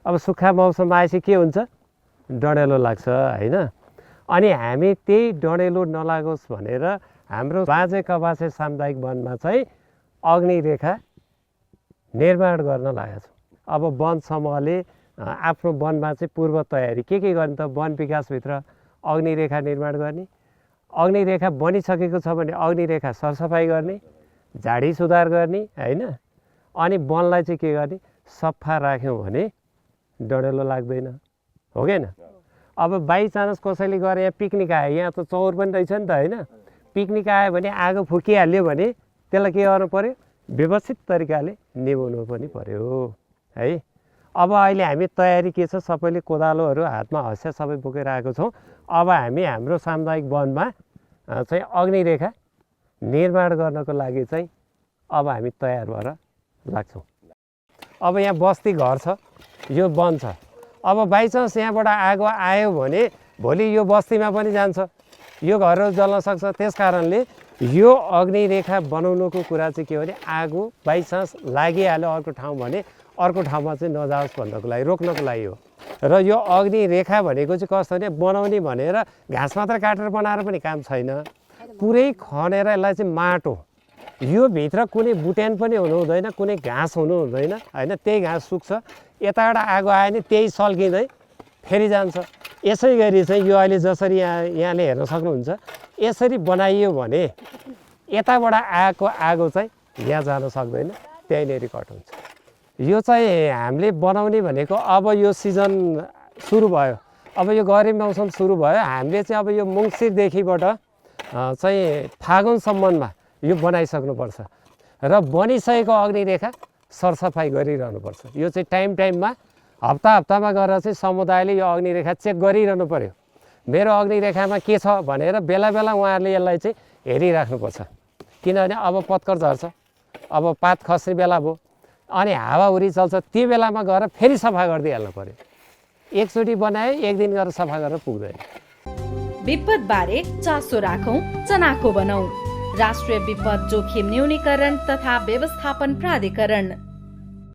अब सुक्खा मौसम आएपछि के हुन्छ डढेलो लाग्छ हैन अनि हामी त्यही डढेलो नलागोस् भनेर हाम्रो बाजे कबासे सामुदायिक वनमा चाहिँ अग्निरेखा निर्माण गर्न लागेको छ अब वन समूहले आफ्नो वनमा चाहिँ पूर्व तयारी के गर्ने त वन विकासभित्र अग्निरेखा निर्माण गर्ने अग्निरेखा बनिसकेको छ भने अग्निरेखा सरसफाइ गर्ने झाडी सुधार गर्ने हैन अनि वनलाई चाहिँ के गर्ने सफा राख्यौँ भने डढेलो लाग्दैन हो कि हैन अब बाई चान्स कसैले गएर यहाँ पिकनिक आयो यहाँ त चौर पनि रहेछ नि त हैन पिकनिक आयो भने आगो फुकिहाल्यो भने त्यसलाई के गर्नु पर्यो व्यवस्थित तरिकाले निभाउनु पनि पर्यो है अब अहिले हामी तयारी के छ सबैले कोदालोहरू हातमा हँसिया सबै बोकेर आएको छौँ अब हामी हाम्रो सामुदायिक वनमा चाहिँ अग्निरेखा निर्माण गर्नको लागि चाहिँ अब हामी तयार भएर लाग्छौँ अब यहाँ बस्ती घर छ यो वन छ अब बाइचान्स यहाँबाट आगो आयो भने भोलि यो बस्तीमा पनि जान्छ यो घरहरू जल्न सक्छ त्यस कारणले यो अग्निरेखा बनाउनुको कुरा चाहिँ के भने आगो बाइचान्स लागिहाल्यो अर्को ठाउँ भने अर्को ठाउँमा चाहिँ नजाओस् भन्नको लागि रोक्नको लागि हो र यो अग्निरेखा भनेको चाहिँ कस्तो भने बनाउने भनेर घाँस मात्र काटेर बनाएर पनि काम छैन पुरै खनेर यसलाई चाहिँ माटो यो भित्र कुनै बुट्यान पनि हुनु हुँदैन कुनै घाँस हुनु हुँदैन हैन त्यही घाँस सुक्छ यताबाट आगो आयो भने त्यही सल्किँदै फेरि जान्छ यसै गरी चाहिँ यो अहिले जसरी यहाँले हेर्न सक्नुहुन्छ यसरी बनाइयो भने यताबाट आएको आगो चाहिँ यहाँ जान सक्दैन त्यहीँनेरि कट हुन्छ यो चाहिँ हामीले बनाउने भनेको अब यो सिजन सुरु भयो अब यो गरिब मौसम सुरु भयो हामीले चाहिँ अब यो मङ्सिरदेखिबाट चाहिँ फागुनसम्ममा यो बनाइसक्नुपर्छ र बनिसकेको अग्निरेखा सरसफाइ गरिरहनुपर्छ यो चाहिँ टाइममा हप्तामा गएर चाहिँ समुदायले यो अग्निरेखा चेक गरिरहनु पर्यो मेरो अग्निरेखामा के छ भनेर बेला उहाँहरूले यसलाई चाहिँ हेरिराख्नुपर्छ किनभने अब पत्कर झर्छ अब पात खस्ने बेला भयो अनि हावाहुरी चल्छ त्यो बेलामा गएर फेरि सफा गरिदिइहाल्नु पर्यो एकचोटि बनाए एक दिन गरेर सफा गरेर पुग्दैन विपदबारे चासो राखौं चनाखो बनाऊ राष्ट्रिय विपद जोखिम न्यूनीकरण तथा व्यवस्थापन प्राधिकरण